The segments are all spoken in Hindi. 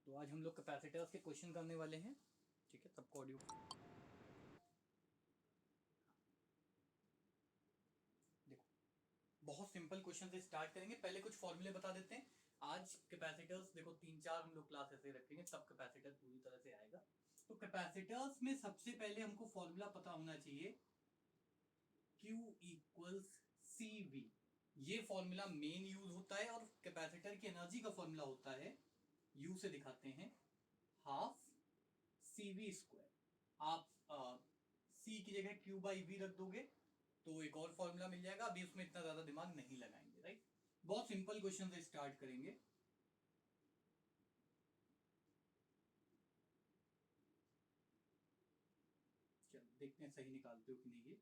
तो आज हम लोग कैपेसिटर्स के क्वेश्चन करने वाले हैं। ठीक है, सबको ऑडियो देखो। बहुत सिंपल क्वेश्चन से स्टार्ट करेंगे। पहले कुछ फॉर्मूले बता देते हैं। आज कैपेसिटर्स देखो 3-4 हम लोग क्लास ऐसे रखेंगे, तब कैपेसिटर पूरी तरह से आएगा। तो कैपेसिटर्स में सबसे पहले हमको फॉर्मूला पता होना चाहिए, Q इक्वल्स सी वी। ये फॉर्मूला मेन यूज होता है और कैपेसिटर की एनर्जी का फॉर्मूला होता है, यू से दिखाते हैं, हाफ सी वी स्क्वायर। आप सी की जगह क्यू बाई वी रख दोगे तो एक और फॉर्मूला मिल जाएगा। अभी उसमें इतना ज्यादा दिमाग नहीं लगाएंगे, राइट। बहुत सिंपल क्वेश्चन से स्टार्ट करेंगे। चलो देखते हैं सही निकालते हो कि नहीं। ये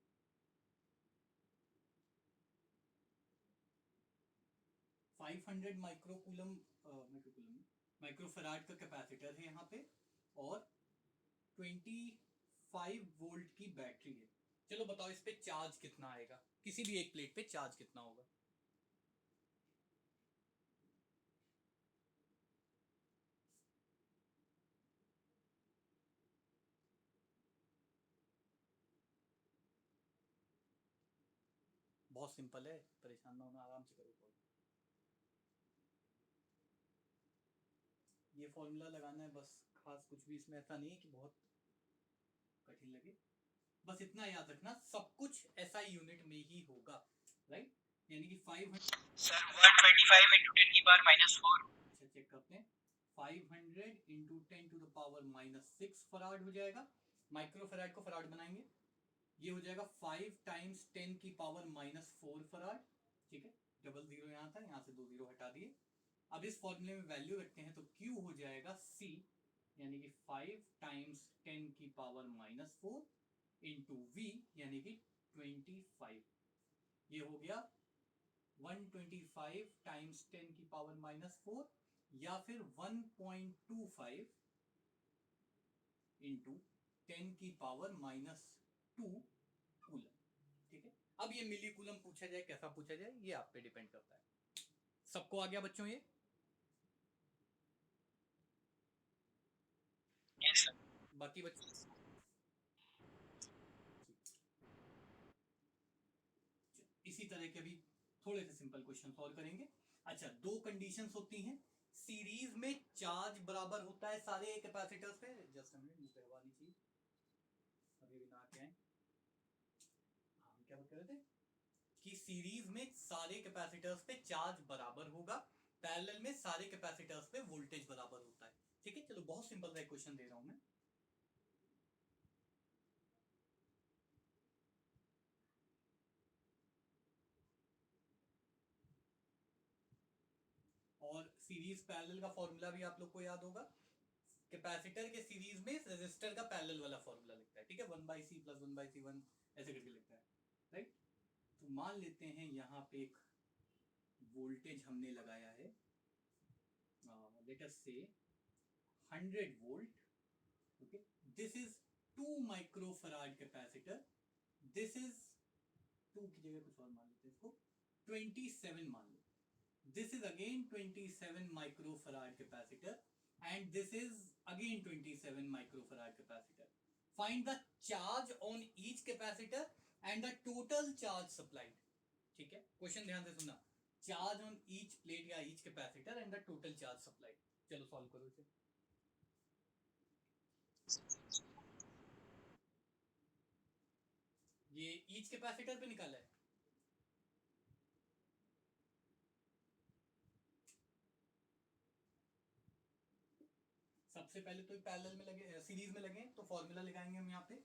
500 माइक्रोफेराड का कैपेसिटर है यहाँ पे, और 25 वोल्ट की बैटरी है। चलो बताओ इस पे चार्ज कितना आएगा, किसी भी एक प्लेट पे चार्ज कितना होगा। बहुत सिंपल है, परेशान ना होना, आराम से करो सॉल्व। ये फॉर्मूला लगाना है बस, खास कुछ भी इसमें ऐसा नहीं है कि बहुत कठिन लगे। बस इतना याद रखना, सब कुछ ऐसा यूनिट में ही होगा, राइट। यानी कि 500 सर 125 इंटू 10 की पावर -4। अच्छा चेक करते हैं। 500 into 10 to the power -6 farad हो जाएगा। माइक्रो फराड को फराड बनाएंगे, ये हो जाएगा 5 टाइम्स 10 की पावर -4 फराड। ठीक है, डबल जीरो यहाँ था, यहाँ से 2 जीरो हटा दिए। अब इस फॉर्मूले में वैल्यू रखते हैं तो Q हो जाएगा C, यानी कि 5 टाइम्स 10 की पावर -4 इंटू V, यानी कि 25। ये हो गया 125 टाइम्स 10 की पावर -4, या फिर 1.25 इंटू 10 की पावर -2 कूलम। ठीक है, अब ये मिली कूलम पूछा जाए, कैसा पूछा जाए, ये आप पे डिपेंड करता है। सबको आ गया बच्चों ये? Yes sir. बाकी बच्चों इसी तरह के अभी थोड़े से सिंपल क्वेश्चन सॉल्व करेंगे। अच्छा, दो कंडीशंस होती हैं। सीरीज में चार्ज बराबर होता है सारे कैपेसिटर्स पे, जस्ट मिनट मुझे हवा नहीं चाहिए, अभी भी ना क्या है। हम क्या कह रहे थे कि सीरीज में सारे कैपेसिटर्स पे चार्ज बराबर होगा, पैरेलल में सारे कैपेसिटर्स पे वोल्टेज बराबर होता है। ठीक है, चलो बहुत सिंपल सा क्वेश्चन दे रहा हूं मैं। और सीरीज पैरेलल का फॉर्मूला भी आप लोग को याद होगा। कैपेसिटर के सीरीज में रेजिस्टर का पैरेलल वाला फॉर्मूला लिखता है, ठीक है, 1/c प्लस 1/c1 ऐसे करके लिखता है, राइट। तो मान लेते हैं यहाँ पे एक वोल्टेज हमने लगाया है, लेट अस से 100 volt. Okay, this is 2 microfarad capacitor. This is 2 की जगह कुछ और मान लेते हैं इसको, 27 मान लो। This is again 27 microfarad capacitor, and this is again 27 microfarad capacitor. Find the charge on each capacitor and the total charge supplied. ठीक है, क्वेश्चन ध्यान से सुनना। चार्ज ऑन ईच प्लेट या each capacitor and the total charge supplied. चलो सॉल्व करो इसे। ये ईच कैपेसिटर पे निकाला है। सबसे पहले तो पैरेलल में लगे, सीरीज में लगे, तो फॉर्मूला लगाएंगे हम यहाँ पे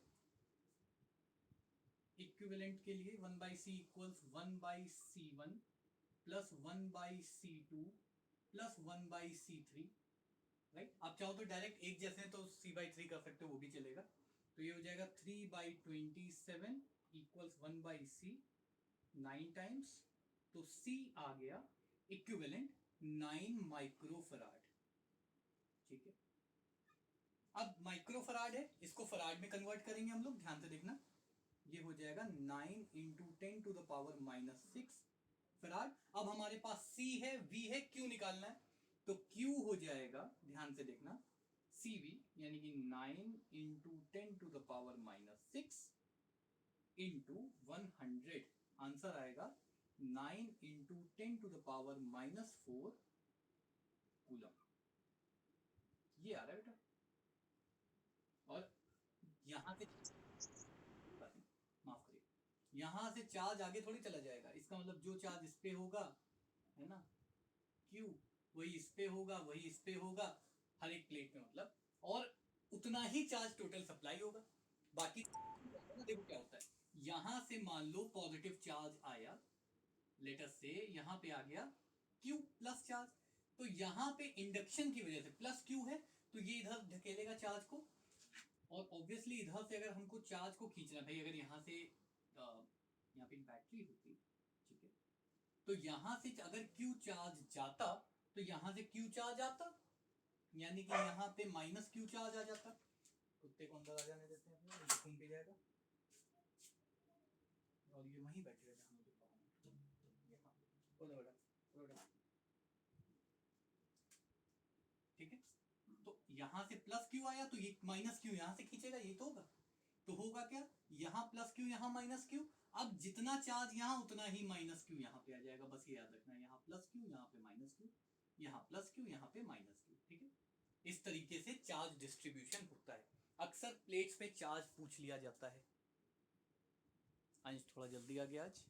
इक्विवेलेंट के लिए। 1/c equals 1/c1 plus 1/c2 plus 1/c3, right. आप चाहो तो डायरेक्ट एक जैसे हैं तो c/3 कर सकते हो, वो भी चलेगा। तो ये हो जाएगा 3/27 इक्वल्स 1/c 9 टाइम्स। तो c आ गया इक्विवेलेंट 9 माइक्रोफराड। ठीक है, अब माइक्रोफराड है, इसको फराड में कन्वर्ट करेंगे हम लोग, ध्यान से देखना। ये हो जाएगा 9 into 10 to the power -6 farad. अब हमारे पास C है, V है, Q निकालना है। तो Q हो जाएगा, ध्यान से देखना, CV यानी कि 9 into 10 to the power -6 into 100, answer आएगा 9 into 10 to the power -4 coulomb. ये आ रहा है बेटा। और यहाँ से माफ करिए, यहाँ से चार्ज आगे थोड़ी चला जाएगा, इसका मतलब जो चार्ज इस पे होगा, है ना, Q, वही इस पे होगा, वही इस पे होगा, हर एक प्लेट में मतलब, और उतना ही चार्ज टोटल सप्लाई होगा। बाकी देखो क्या होता है, यहाँ से मान लो पॉजिटिव चार्ज आया, लेटर से यहाँ पे आ गया Q प्लस चार्ज, तो यहाँ पे इंडक्शन की वजह से प्लस Q है, तो ये इधर धकेलेगा चार्ज को, और ऑब्वियसली इधर से अगर हमको चार्ज को खींचना, भाई अगर यहाँ से यहाँ पे बैटरी होती, ठीक है, तो यहाँ से अगर Q चार्ज जाता तो यहाँ से Q चार्ज आता, यानी कि यहाँ पे -Q चार्ज आ जाता। कुत्ते को अंदर आ जाने देते हैं, अपने खून पी जाएगा, और ये वहीं बैठेगा जहाँ मुझे ठीक है। तो यहाँ से +Q आया तो ये -Q यहाँ से खींचेगा, ये तो होगा। तो होगा क्या, यहाँ +Q यहाँ -Q, अब जितना चार्ज यहाँ उतना ही -Q यहाँ पे आ जाएगा, बस ये याद रखना, यहाँ +Q यहाँ पे -Q, यहाँ +Q यहाँ पे -Q, ठीक है। इस तरीके से चार्ज डिस्ट्रीब्यूशन होता है। अक्सर प्लेट्स पे चार्ज पूछ लिया जाता है। आज थोड़ा जल्दी आ गया आज,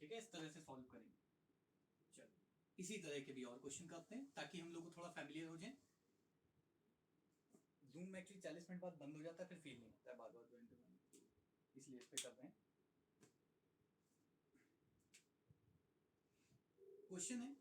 ठीक है, इस तरह से सॉल्व करेंगे। चलो इसी तरह के भी और क्वेश्चन करते हैं ताकि हम लोग को थोड़ा फैमिलियर हो जाए। जूम में एक्चुअली 40 मिनट बाद बंद हो जाता है, फिर फील नहीं होता है बार बार ज्वाइन करने, इसलिए इस पे कर रहे हैं। क्वेश्चन है,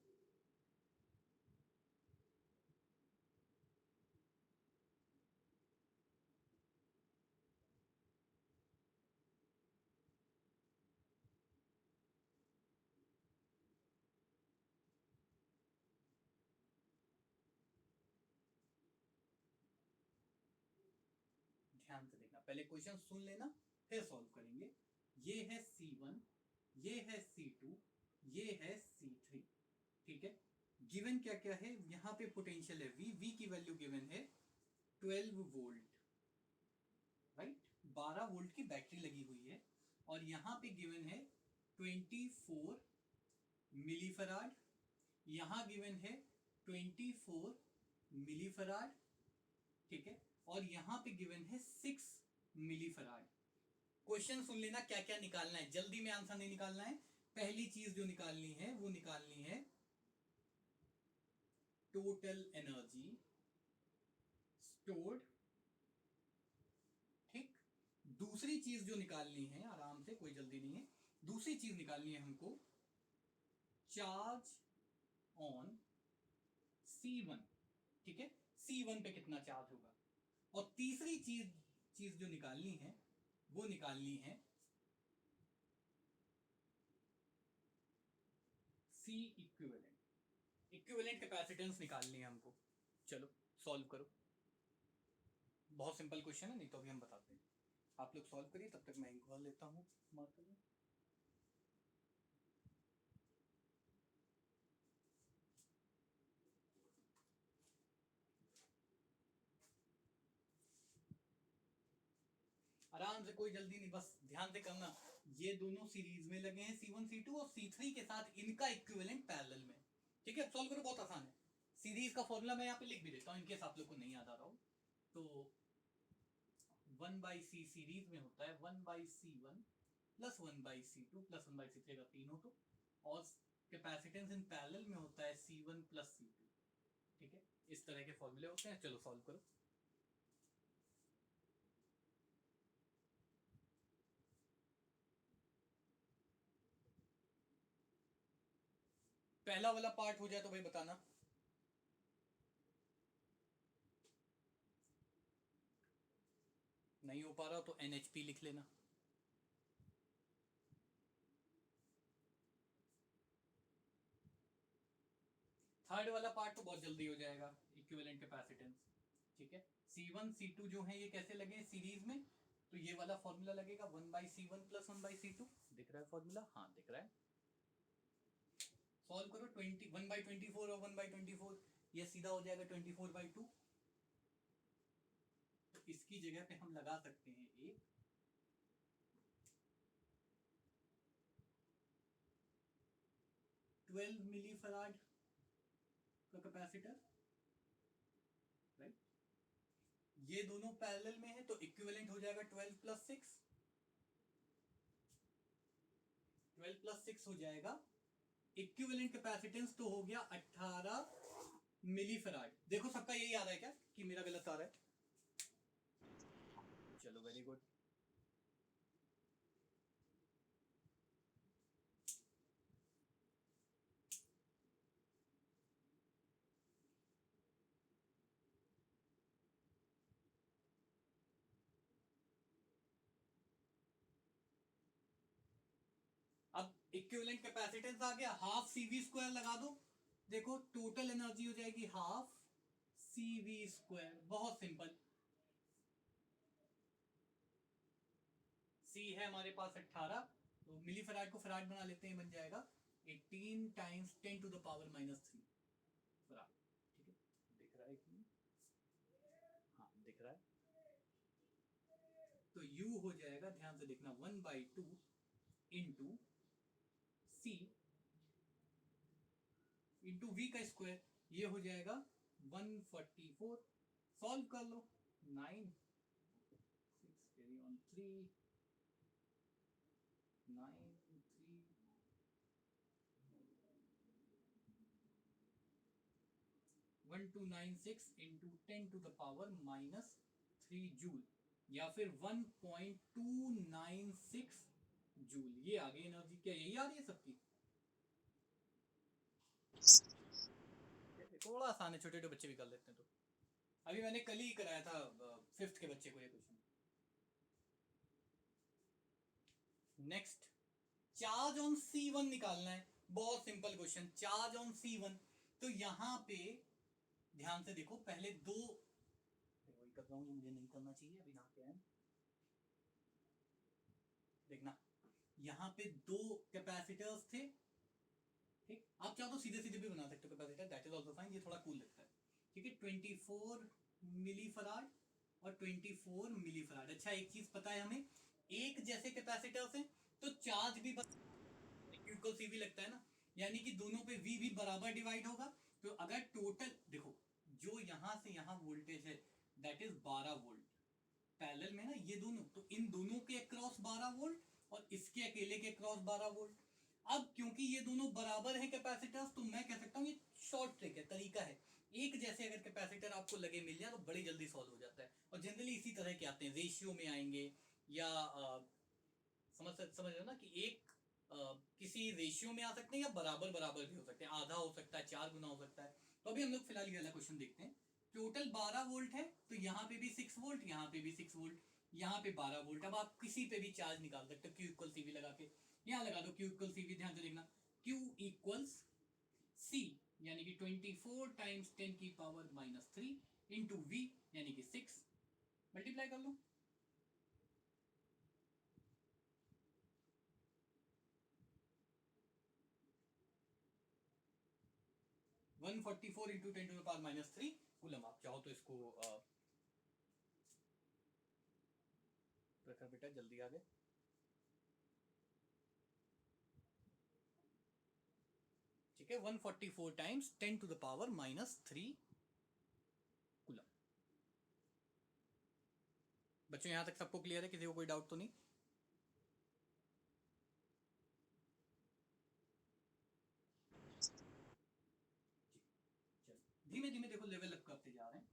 ध्यान से देखना, पहले क्वेश्चन सुन लेना फिर सॉल्व करेंगे। ये है C1, ये है C2, ये है C3, ठीक है। गिवन क्या क्या है, यहाँ पे पोटेंशियल है V की वैल्यू गिवन है 12 वोल्ट, राइट, 12 वोल्ट की बैटरी लगी हुई है, और यहाँ पे गिवन है 24 मिलीफराड, यहाँ गिवन है 24 मिलीफराड, ठीक है, और यहाँ पे गिवन है 6 मिलीफराड। क्वेश्चन सुन लेना क्या क्या निकालना है, जल्दी में आंसर नहीं निकालना है। पहली चीज जो निकालनी है वो निकालनी है टोटल एनर्जी स्टोर्ड, ठीक। दूसरी चीज जो निकालनी है, आराम से, कोई जल्दी नहीं है, दूसरी चीज निकालनी है हमको चार्ज ऑन C1, ठीक है, C1 पे कितना चार्ज होगा। और तीसरी चीज जो निकालनी है वो निकालनी है C इक्विवेलेंट कैपेसिटेंस निकालनी है हमको। चलो सॉल्व करो, बहुत सिंपल क्वेश्चन है, नहीं तो अभी हम बताते हैं। आप लोग सॉल्व करिए, तब तक मैं एक और लेता हूँ मार्कर में। आराम से, कोई जल्दी नहीं, बस ध्यान से करना। ये दोनों सीरीज में लगे हैं, C1 C2 और C3 के साथ इनका इक्विवेलेंट पैरेलल में, ठीक है। सॉल्व करो, बहुत आसान है। सीरीज का फॉर्मूला मैं यहाँ पे लिख भी देता हूँ इनकेस आप लोग को नहीं याद आ रहा हो। तो 1/C सीरीज में होता है 1/C1 plus 1/C2 plus 1/C3 अगर तीन हो तो, और कैपेसिटेंस इन पैरेलल में होता है C1 प्लस C2, ठीक है। इस तरह के फॉर्मूले होते हैं। चलो सॉल्व करो। पहला वाला पार्ट हो जाए तो भाई बताना, नहीं हो पा रहा तो NHP लिख लेना। थर्ड वाला पार्ट तो बहुत जल्दी हो जाएगा, इक्विवेलेंट कैपेसिटेंस, ठीक है। C1 C2 जो है ये कैसे लगे हैं सीरीज में, तो ये वाला फॉर्मूला लगेगा 1/C1 प्लस 1/C2। दिख रहा है फॉर्मूला, हाँ दिख रहा है। सॉल्व करो, 20 1/24 और 1/24, ये सीधा हो जाएगा 24/2। तो इसकी जगह पे हम लगा सकते हैं एक 12 मिली फराड का कैपेसिटर, राइट। ये दोनों पैरेलल में है तो इक्विवेलेंट हो जाएगा 12 + 6, 12 + 6 हो जाएगा। इक्विवेलेंट कैपेसिटेंस तो हो गया 18 मिली फराड। देखो सबका यही आ रहा है क्या कि मेरा गलत आ रहा है? चलो वेरी गुड। अब इक्विवेलेंट कैपेसिटेंस आ गया, हाफ CV² लगा दो। देखो टोटल एनर्जी हो जाएगी हाफ CV²। बहुत सिंपल। C है हमारे पास 18, तो मिली फराड को फराड बना लेते हैं, बन जाएगा 18 × 10⁻³ फराड। ठीक है, दिख रहा है कि नहीं? हाँ दिख रहा है। तो U हो जाएगा, ध्यान से देखना, 1/2 × C × V का स्क्वायर, ये हो जाएगा 144। सॉल्व कर लो। 9 6 कैरी ऑन 3 9 3 1296 × 10⁻³ जूल, या फिर 1.296 जूल। ये आ गई एनर्जी। क्या यही आ रही है सबकी? थोड़ा आसान है, छोटे छोटे बच्चे भी कर लेते हैं। तो अभी मैंने कल ही कराया था 5th के बच्चे को ये question. Next, charge on C1 निकालना है। बहुत simple question, charge on C1। तो यहां पे ध्यान से देखो, पहले दो, वही कर रहा हूं जो मुझे नहीं करना चाहिए अभी ना क्या है। देखना, यहां पे दो कैपेसिटर्स थे, ठीक। आप चाहो तो सीधे सीधे भी बना सकते हो capacitor, that is also fine, ये थोड़ा कूल लगता है। ठीक है, 24 मिली फराड और 24 मिली फराड। अच्छा एक चीज पता है हमें, एक जैसे कैपेसिटर्स हैं तो चार्ज भी इक्वल CV लगता है ना, यानी कि दोनों पे V भी बराबर डिवाइड होगा। तो अगर टोटल देखो, जो यहां से यहां वोल्टेज है दैट इज 12 वोल्ट पैरेलल में ना, ये दोनों, तो इन दोनों के अक्रॉस 12 वोल्ट और इसके अकेले के अक्रॉस 12 वोल्ट। अब क्योंकि ये दोनों बराबर हैं कैपेसिटर्स, तो मैं कह सकता हूँ ये शॉर्ट ट्रिक है, तरीका है। एक जैसे अगर कैपेसिटर आपको लगे मिल जाए तो बड़ी जल्दी सॉल्व हो जाता है। और जनरली इसी तरह के आते हैं, रेशियो में आएंगे, या समझ रहे हो ना कि एक किसी रेशियो में आ सकते हैं, या बराबर बराबर भी हो सकते हैं, आधा हो सकता है, 4 गुना हो सकता है। तो अभी हम लोग फिलहाल ये वाला क्वेश्चन देखते हैं। टोटल 12 वोल्ट है, तो यहाँ पे भी 6 वोल्ट, यहाँ पे भी 6 वोल्ट, यहाँ पे 12 वोल्ट। अब आप किसी पे भी चार्ज निकाल सकते हो, Q = CV लगा के। यहाँ लगा दो Q = CV, ध्यान से देखना, Q = C यानी कि 24 × 10⁻³ इंटू V यानी कि 6, मल्टीप्लाई कर लो। One 44 × 10⁻³ coulomb. आप चाहो तो इसको रखा बेटा, जल्दी आ गए। ठीक है, 144 × 10⁻³ कूलम। बच्चों यहां तक सबको क्लियर है? किसी को कोई डाउट तो नहीं? धीमे धीमे देखो लेवल अप करते जा रहे हैं।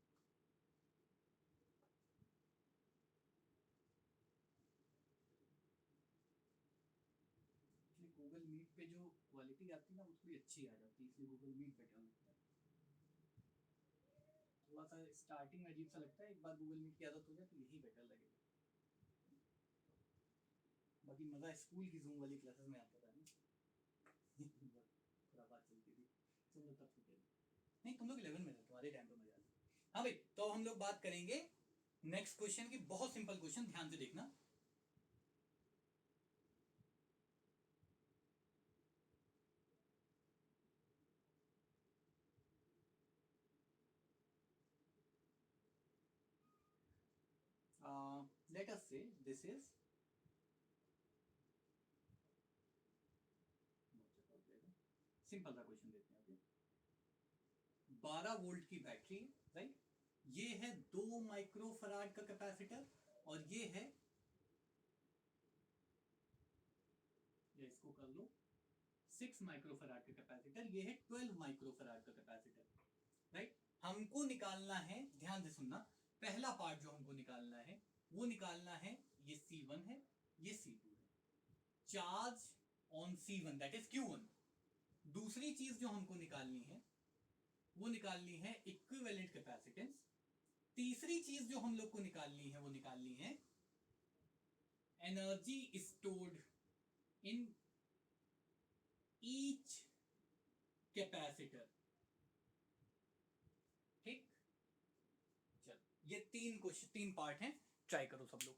गूगल मीट पे जो क्वालिटी आती है ना, वो थोड़ी अच्छी आ जाती है, इसलिए गूगल मीट बेटर लगता है। थोड़ा सा स्टार्टिंग में अजीब सा लगता है, एक बार गूगल मीट की आदत हो जाए तो यही बेटर लगेगा। बाकी मज़ा स्कूल की जूम वाली क्लासेस में आता था थोड़ा बात चलती थी, तुम लोग तब छोटे नहीं, तुम लोग 11 में थे, तुम्हारे टाइम पे मजा आता। हाँ भाई, तो हम लोग बात करेंगे नेक्स्ट क्वेश्चन की। बहुत सिंपल क्वेश्चन, ध्यान से देखना। लेट अस से दिस इज 12 वोल्ट की बैटरी है, राइट। ये है 2 माइक्रोफराड का कैपेसिटर और ये है, ये इसको कर लो 6 माइक्रोफराड का कैपेसिटर, ये है 12 माइक्रोफराड का कैपेसिटर, राइट। हमको निकालना है, ध्यान से सुनना, पहला पार्ट जो हमको निकालना है वो निकालना है, ये C1 है, ये C2 है, charge on C1 that is Q1। दूसरी चीज जो हमको निकालनी है वो निकालनी है इक्विवेलेंट कैपेसिटेंस। तीसरी चीज जो हम लोग को निकालनी है वो निकालनी है energy stored in each capacitor, ठीक। चल, ये 3 पार्ट हैं, ट्राई करो सब लोग।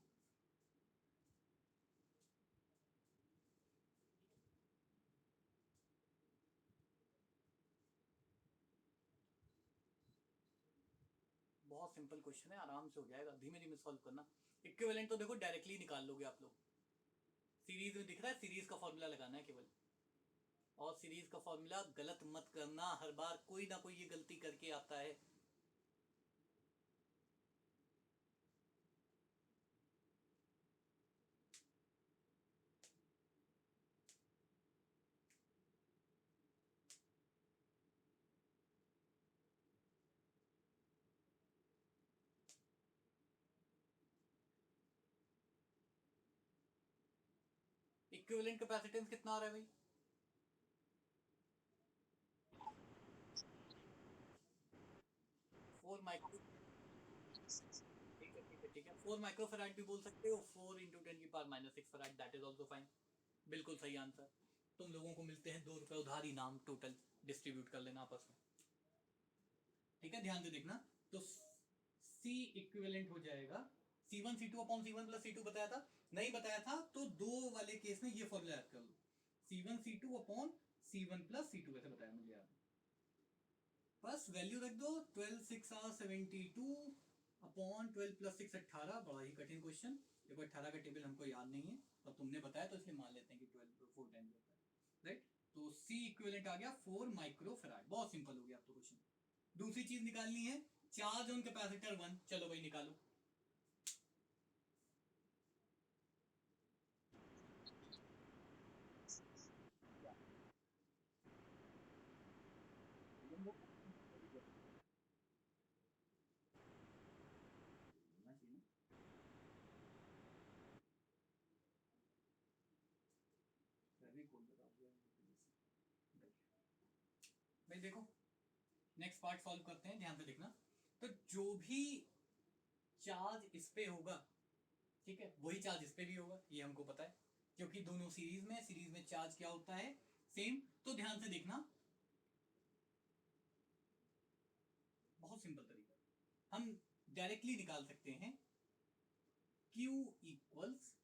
बहुत सिंपल क्वेश्चन है, आराम से हो जाएगा, धीमे धीमे सॉल्व करना। इक्विवेलेंट तो देखो डायरेक्टली निकाल लोगे आप लोग, सीरीज में दिख रहा है, सीरीज का फॉर्मूला लगाना है केवल। और सीरीज का फॉर्मूला गलत मत करना, हर बार कोई ना कोई ये गलती करके आता है। इक्विवेलेंट कैपेसिटेंस कितना आ रहा है भाई? 4 माइक्रो, ठीक है 4 माइक्रोफैराड भी बोल सकते हो, 4 into 10⁻⁻6 farad, that is also fine. बिल्कुल सही आंसर। तुम लोगों को मिलते हैं 2 रुपए उधार इनाम, टोटल डिस्ट्रीब्यूट कर लेना आपस में, ठीक है। ध्यान से देखना, तो C इक्विवेलेंट हो जाएगा C1 C2 upon C1 plus C2, बताया था? नहीं बताया था तो 2 वाले केस में ये फॉर्मूला याद कर लो, C1 C2 upon C1 plus C2, ऐसे बताया मुझे याद। बस वैल्यू रख दो, 12 6 आर 72 अपॉन 12 प्लस 6 18। बड़ा ही कठिन क्वेश्चन, देखो 18 का टेबल हमको याद नहीं है और तुमने बताया तो इसलिए मान लेते हैं कि 12 4 10 होता है, राइट। तो C इक्विवेलेंट आ गया 4 माइक्रोफैराड, बहुत सिंपल हो गया अब तो क्वेश्चन। दूसरी चीज निकालनी है चार्ज ऑन कैपेसिटर 1, चलो भाई निकालो। भाई देखो नेक्स्ट पार्ट सॉल्व करते हैं, ध्यान से देखना। तो जो भी चार्ज इस पे होगा, ठीक है, वही चार्ज इस पे भी होगा, ये हमको पता है क्योंकि दोनों सीरीज में, सीरीज में चार्ज क्या होता है, सेम। तो ध्यान से देखना, बहुत सिंपल तरीका, हम डायरेक्टली निकाल सकते हैं Q equals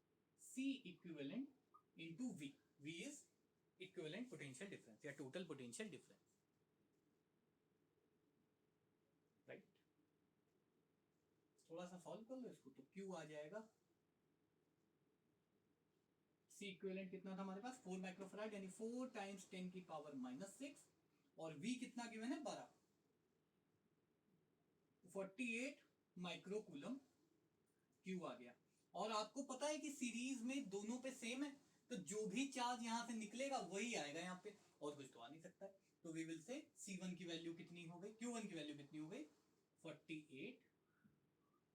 C equivalent into V। V is equivalent potential difference या टोटल पोटेंशियल डिफरेंस, राइट। थोड़ा सा सॉल्व कर लो इसको, तो Q आ जाएगा, C इक्विवेलेंट कितना था हमारे पास, 4 माइक्रोफैराड, यानी 4 टाइम्स 10⁻⁻6, और V कितना गिवन है 12, 48 माइक्रो कूलम Q आ गया। और आपको पता है कि सीरीज में दोनों पे सेम है, तो जो भी चार्ज यहां से निकलेगा वही आएगा यहाँ पे, और कुछ तो आ नहीं सकता है। तो वी विल से C1 की वैल्यू कितनी हो गई, Q1 की वैल्यू कितनी हो गई, 48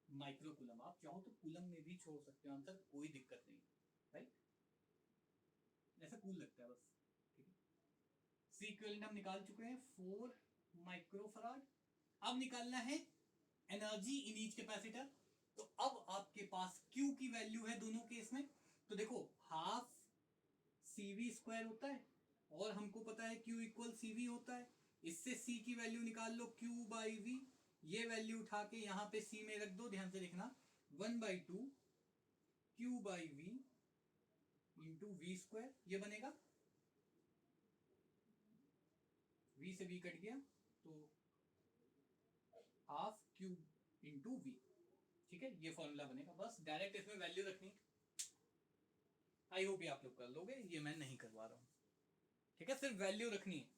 माइक्रो कूलम। आप चाहो तो कूलम में भी छोड़ सकते हो आंसर, कोई दिक्कत नहीं, राइट। ऐसा कूल लगता है बस, ठीक है। C इक्विवेलेंट हम निकाल चुके हैं 4 माइक्रोफैराड। अब निकालना है एनर्जी इन ईच कैपेसिटर। तो अब आपके पास Q की वैल्यू है दोनों केस में, तो देखो हाफ CV स्क्वायर होता है और हमको पता है Q इक्वल CV होता है, इससे C की वैल्यू निकाल लो Q बाई V, ये वैल्यू उठा के यहाँ पे C में रख दो, ध्यान से देखना 1/2 Q by V into V square, ये बनेगा, V से V कट गया तो हाफ Q इंटू V, ठीक है, ये फॉर्मूला बनेगा, बस डायरेक्ट इसमें वैल्यू रखनी। आई होप ये आप लोग कर लोगे, ये मैं नहीं करवा रहा हूँ, ठीक है, सिर्फ वैल्यू रखनी है।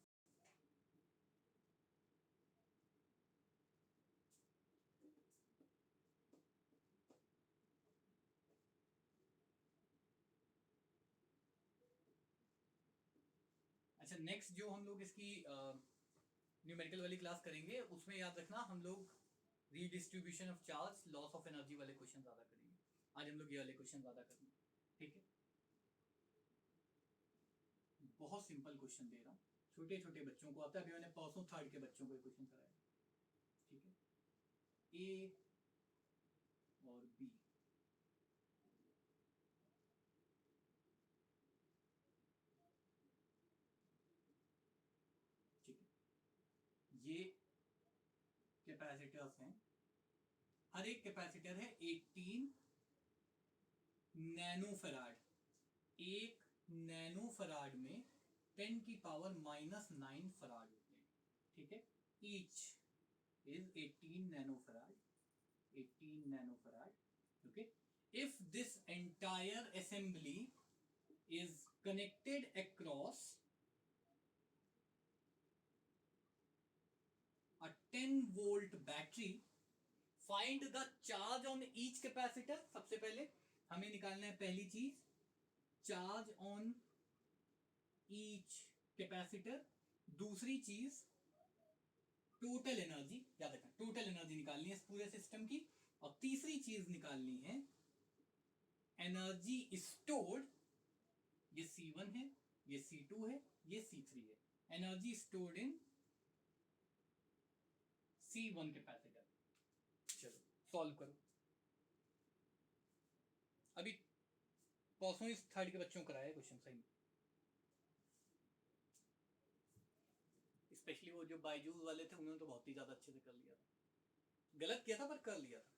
अच्छा, नेक्स्ट जो हम लोग इसकी न्यूमेरिकल वाली क्लास करेंगे, उसमें याद रखना हम लोग redistribution of charge, loss of energy वाले क्वेश्चन ज़्यादा करेंगे। आज हम लोग ये वाले क्वेश्चन ज़्यादा करेंगे, ठीक है। बहुत सिंपल क्वेश्चन दे रहा हूँ, छोटे छोटे बच्चों को आता है। अभी मैंने परसों थर्ड के बच्चों को क्वेश्चन कराया, ठीक है। ए और बी, ठीक है, ये कैपेसिटर्स हैं। हर एक कैपेसिटर है 18 नैनोफेराड। एक नैनोफेराड में 10 की पावर -9 फराड होते हैं, ठीक है। Each is 18 नैनोफेराड, 18 नैनोफेराड, okay. If this entire assembly is connected across a 10-volt battery, find the charge on each capacitor। सबसे पहले हमें निकालना है पहली चीज, चार्ज ऑन ईच कैपेसिटर। दूसरी चीज टोटल एनर्जी, याद रखना टोटल एनर्जी निकालनी है इस पूरे सिस्टम की। और तीसरी चीज निकालनी है एनर्जी स्टोर्ड, ये C1 है, ये C2 है, ये C3 है। Energy stored in C1 capacitor. चलो सॉल्व करो। अभी परसों इस थर्ड के बच्चों को कराया क्वेश्चन सही में, स्पेशली वो जो बायजूस वाले थे उन्होंने तो बहुत ही ज्यादा अच्छे से कर लिया था, गलत किया था पर कर लिया था।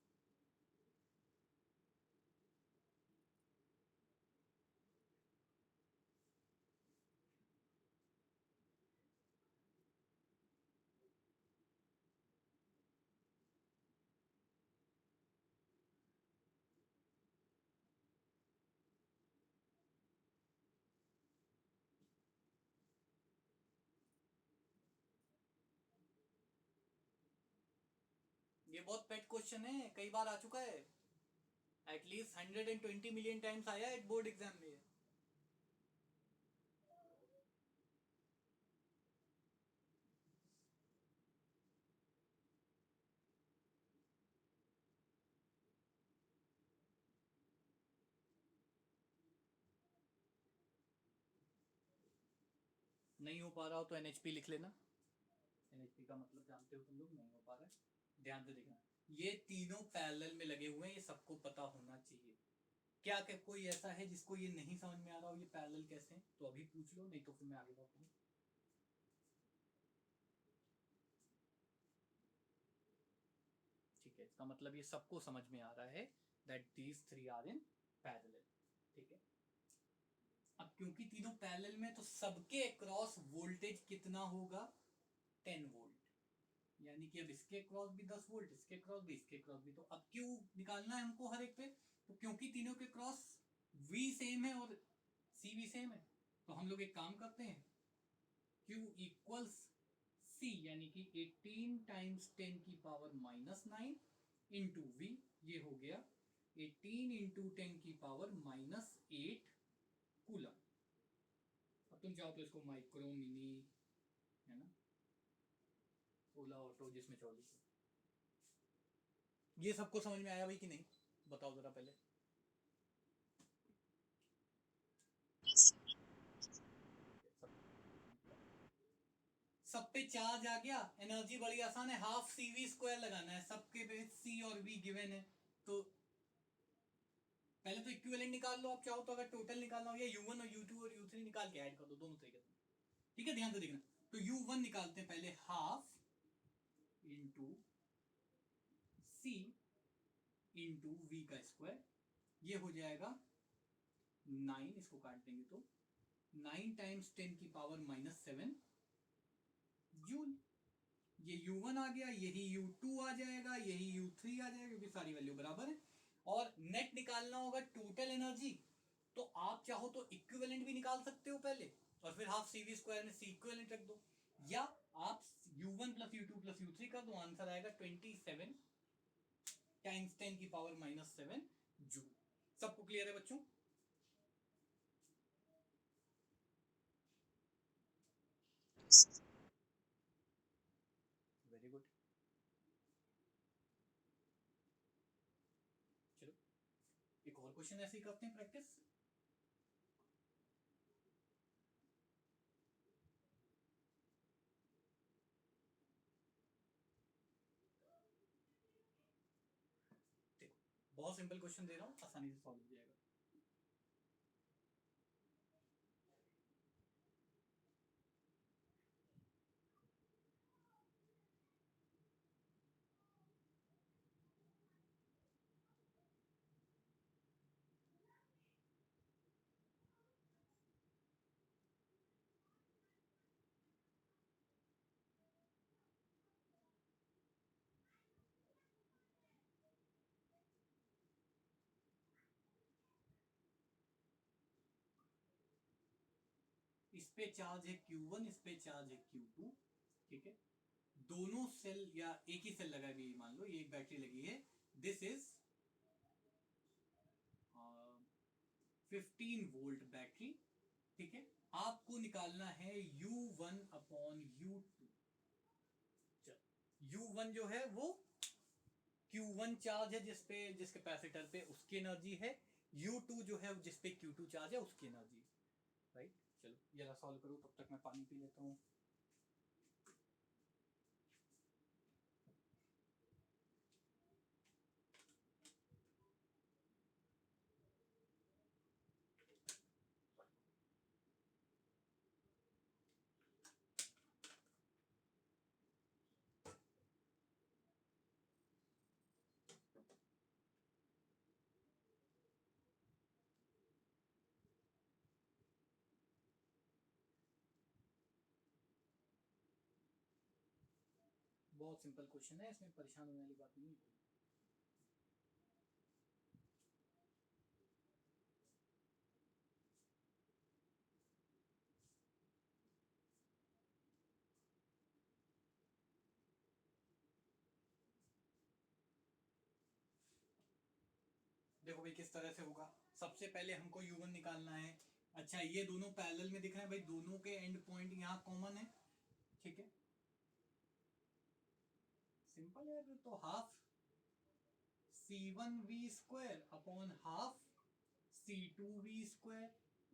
ये बहुत पेट क्वेश्चन है, कई बार आ चुका है, एटलीस्ट 120 मिलियन टाइम्स आया है बोर्ड एग्जाम में। नहीं हो पा रहा हो तो NHP लिख लेना। NHP का मतलब जानते हो तुम लोग, नहीं हो पा रहा है, ध्यान से देखना। ये तीनों पैरेलल में लगे हुए हैं, ये सबको पता होना चाहिए। क्या कोई ऐसा है जिसको ये नहीं समझ में आ रहा हो ये पैरेलल कैसे हैं, तो अभी पूछ लो, नहीं तो फिर मैं आगे बताऊँ। ठीक है, इसका मतलब ये सबको समझ में आ रहा है that these three are in parallel, ठीक है। अब क्योंकि तीनों पैरेलल में, तो सबके अक्रॉस वोल्टेज कितना होगा, 10 वोल्ट। यानी कि अब इसके क्रॉस भी 10 वोल्ट, इसके क्रॉस भी, इसके क्रॉस भी। तो अब क्यों निकालना है हमको हर एक पे, तो क्योंकि तीनों के क्रॉस V सेम है और C भी सेम है, तो हम लोग एक काम करते हैं, Q इक्वल्स C, यानी कि 18 टाइम्स 10 की पावर -9 इंटू V, ये हो गया 18 इंटू 10 की पावर -8 कूलम। अब तुम चाहो तो इसको माइक्रो, मिनी, है ना, ओला ऑटो, जिसमें चौली। ये सबको समझ में आया भाई कि नहीं, बताओ जरा पहले। सब पे चार्ज आ गया, एनर्जी बड़ी आसान है, हाफ CV² लगाना है, सबके पे C और V गिवन है। तो पहले तो इक्विवेलेंट निकाल लो आप चाहो तो, अगर टोटल निकालना हो, या U1 और U2 और U3 निकाल के ऐड कर दो, दोनों तरीके से, ठीक है। ध्यान से देखना, तो U1 निकालते हैं पहले, half into C into V का स्क्वायर, ये हो जाएगा 9, इसको काट देंगे तो 9 टाइम्स 10 की पावर -7 जूल। ये U1 आ गया, यही U2 आ जाएगा, यही U3 आ जाएगा, क्योंकि सारी वैल्यू बराबर है। और नेट निकालना होगा टोटल एनर्जी, तो आप चाहो तो इक्विवेलेंट भी निकाल सकते हो पहले, और फिर हाफ CV स्क्वायर में C इक्विवेलेंट रख दो, या आप U1 plus U2 plus U3 कर दो, आंसर आएगा 27 टाइम्स 10 की पावर -7 जूल। सबको क्लियर है बच्चों? Very good. चलो एक और क्वेश्चन ऐसे ही करते हैं प्रैक्टिस। देखो बहुत सिंपल क्वेश्चन दे रहा हूँ, आसानी से सॉल्व हो जाएगा। इस पे चार्ज है Q1, इस पे चार्ज है Q2, ठीक है। दोनों सेल, या एक ही सेल लगा है मान लो, ये एक बैटरी लगी है, दिस इज 15 वोल्ट बैटरी, ठीक है। आपको निकालना है U1 अपॉन U2। U1 जो है वो Q1 चार्ज है जिसपे, जिस कैपेसिटर पे, उसकी एनर्जी है। U2 जो है जिसपे Q2 चार्ज है उसकी एनर्जी, राइट। चलो ये सॉल्व करो, तब तक मैं पानी पी लेता हूँ। बहुत सिंपल क्वेश्चन है, इसमें परेशान होने वाली बात नहीं है। देखो भाई किस तरह से होगा। सबसे पहले हमको U1 निकालना है। अच्छा ये दोनों पैरेलल में दिख रहे हैं भाई, दोनों के एंड पॉइंट यहाँ कॉमन है, ठीक है। सिंपल है, तो half C1V square upon half C2V square.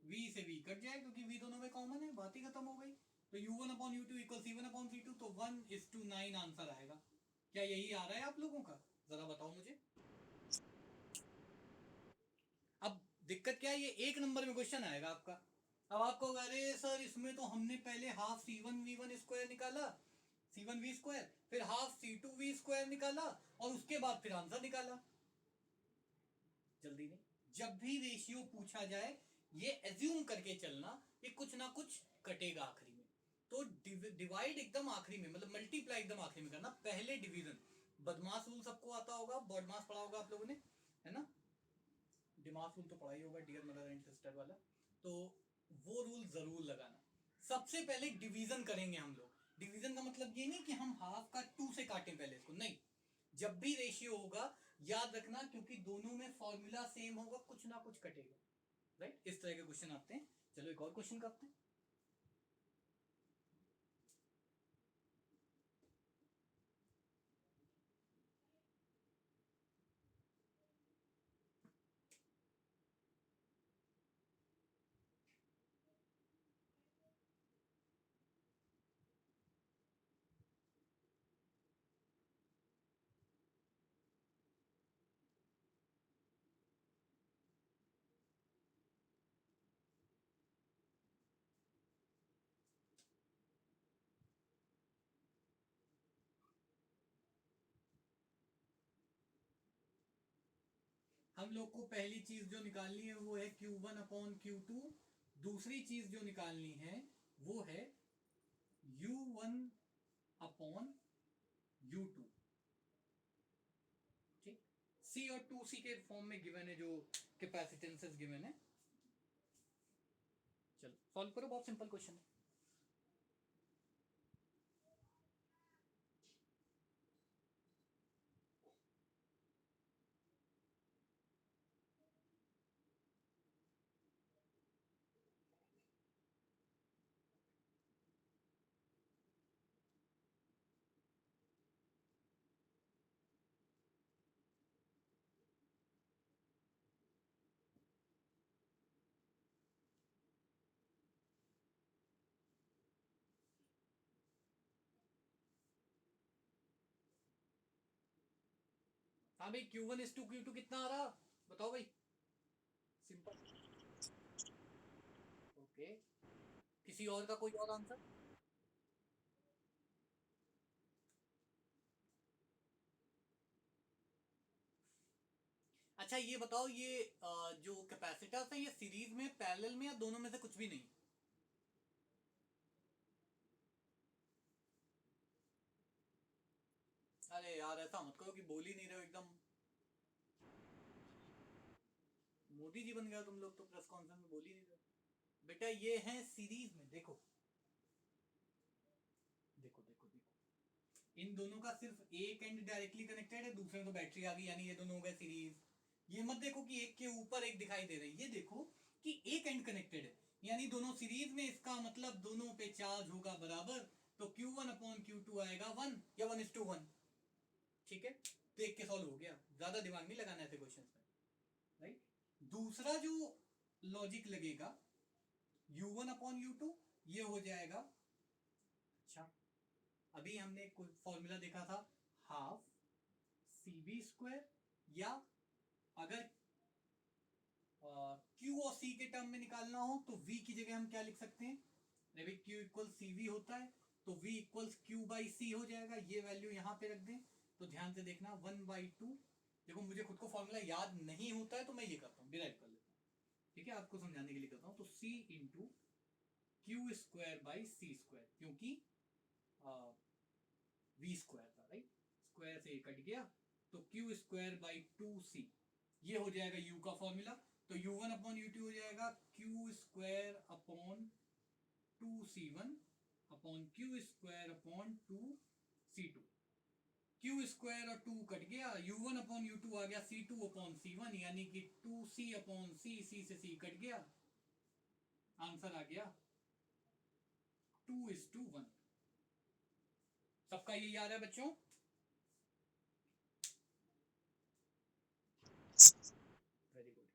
V से V कट जाए क्योंकि V दोनों में कॉमन है, बात ही खत्म हो गई। तो U1 upon U2 equal C1 upon C2, तो 1:9 आंसर आएगा। क्या यही आ रहा है आप लोगों का? जरा बताओ मुझे। अब दिक्कत क्या है, ये एक नंबर में क्वेश्चन आएगा आपका। अब आपको, अरे सर इसमें तो हमने पहले हाफ C1V1 स्क्वायर निकाला, C1V स्क्वायर, फिर हाफ C2V स्क्वायर निकाला, और उसके बाद फिर आंसर निकाला। जल्दी नहीं, जब भी रेशियो पूछा जाए ये एज्यूम करके चलना कि कुछ ना कुछ कटेगा आखिरी में। तो डिवाइड एकदम आखिरी में, मतलब मल्टीप्लाई एकदम आखिरी में करना, पहले डिवीजन। बदमाश रूल सबको आता होगा, बॉडमास पढ़ा होगा आप लोगों ने, है ना। दिमाग रूल तो पढ़ा ही होगा, डियर मदर एंड सिस्टर वाला। तो वो रूल जरूर लगाना। सबसे पहले डिवीजन करेंगे हम लोग। डिवीजन का मतलब ये नहीं कि हम हाफ का 2 से काटें पहले इसको, नहीं। जब भी रेशियो होगा याद रखना, क्योंकि दोनों में फॉर्मूला सेम होगा, कुछ ना कुछ कटेगा, राइट। इस तरह के क्वेश्चन आते हैं। चलो एक और क्वेश्चन करते हैं। हम लोग को पहली चीज जो निकालनी है वो है Q1 अपॉन Q2। दूसरी चीज जो निकालनी है वो है U1 अपॉन सी और 2C के फॉर्म में गिवन है जो कैपेसिटेंसेस गिवन है। चलो सॉल्व करो, बहुत सिंपल क्वेश्चन है। हाँ भाई, Q1 is to Q2 कितना आ रहा, बताओ भाई। सिंपल। ओके, किसी और का कोई और आंसर? अच्छा ये बताओ, ये जो कैपेसिटर्स है ये सीरीज में, पैरेलल में, या दोनों में से कुछ भी नहीं? अरे यार ऐसा मत करो कि बोल ही नहीं रहे हो एकदम। मोदी जी बन गया तुम लोग तो, प्रेस कॉन्फ्रेंस में बोल ही नहीं रहे। बेटा ये है सीरीज में, देखो देखो देखो देखो, इन दोनों का सिर्फ एक एंड डायरेक्टली कनेक्टेड है, दूसरे में तो बैटरी आ गई, यानी ये दोनों हो गए सीरीज। ये मत देखो कि एक के ऊपर एक दिखाई दे रही है, ये देखो कि एक एंड कनेक्टेड है, यानी दोनों सीरीज में, इसका मतलब दोनों पे चार्ज होगा बराबर। तो Q1/Q2 आएगा 1 या 1:1। ठीक है, देख के सॉल्व हो गया, ज्यादा दिमाग नहीं लगाना ऐसे क्वेश्चन में, राइट। दूसरा जो लॉजिक लगेगा, U1/U2, ये हो जाएगा, अच्छा अभी हमने फॉर्मूला देखा था, हाफ CV², या अगर Q और C के टर्म में निकालना हो तो V की जगह हम क्या लिख सकते हैं, जब Q इक्वल CV होता है तो V इक्वल्स Q/C हो जाएगा, ये वैल्यू यहाँ पे रख दें। तो ध्यान से देखना 1/2, देखो मुझे खुद को फॉर्मूला याद नहीं होता है तो मैं ये करता हूँ, डिराइव कर लेता हूँ, ठीक है, आपको समझाने के लिए करता हूँ। तो C इंटू Q²/C², क्योंकि V² था, राइट, स्क्वायर से कट गया, तो Q²/2C, ये हो जाएगा U का फॉर्मूला। तो U1/U2 हो जाएगा Q²/2C1/Q²/2C2। Q² और 2 कट गया, U1/U2 आ गया C2/C1, यानी कि 2C/C, C से C कट गया, आंसर आ गया 2:1। सबका यही आ रहा है बच्चों? Very good.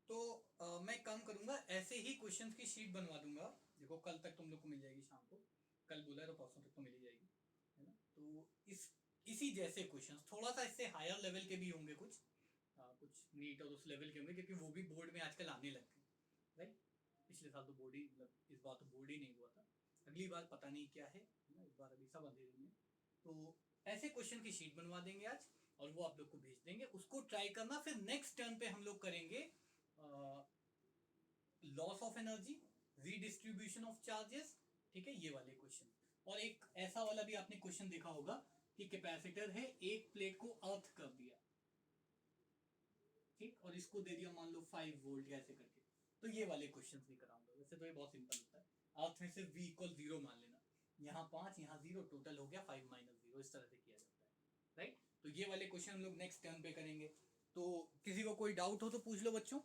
तो मैं काम करूंगा, ऐसे ही क्वेश्चंस की शीट बनवा दूंगा, देखो कल तक तुम लोग को मिल जाएगी, शाम को, कल बोला है तो परसों तक तो मिल ही जाएगी, है ना। तो इसी जैसे क्वेश्चंस, थोड़ा सा इससे हायर लेवल के भी होंगे कुछ, कुछ नीट और उस लेवल के होंगे, क्योंकि वो भी बोर्ड में आजकल आने लग गए, राइट। पिछले साल तो बोर्ड ही, मतलब इस बार तो बोर्ड ही नहीं हुआ था, अगली बार पता नहीं क्या है ना, इस बार अभी सब अंधेरे में। तो ऐसे क्वेश्चन की शीट बनवा देंगे आज, और वो आप लोग को भेज देंगे, उसको ट्राई करना। फिर नेक्स्ट टर्न पे हम लोग करेंगे loss of energy, redistribution of charges, ठीक है, ये वाले क्वेश्चन। और एक ऐसा वाला भी आपने क्वेश्चन देखा होगा कि कैपेसिटर है, एक प्लेट को अर्थ कर दिया, ठीक, और इसको दे दिया मान लो 5 वोल्ट ऐसे करके, तो ये वाले क्वेश्चन भी कराऊंगा। वैसे तो ये बहुत सिंपल होता है, अर्थ में से V = 0 मान लेना, यहाँ 5 यहाँ 0, टोटल हो गया 5 - 0, इस तरह से किया जाता है, राइट। तो ये वाले क्वेश्चन हम लोग नेक्स्ट टर्न पे करेंगे। तो किसी को कोई डाउट हो तो पूछ लो बच्चों।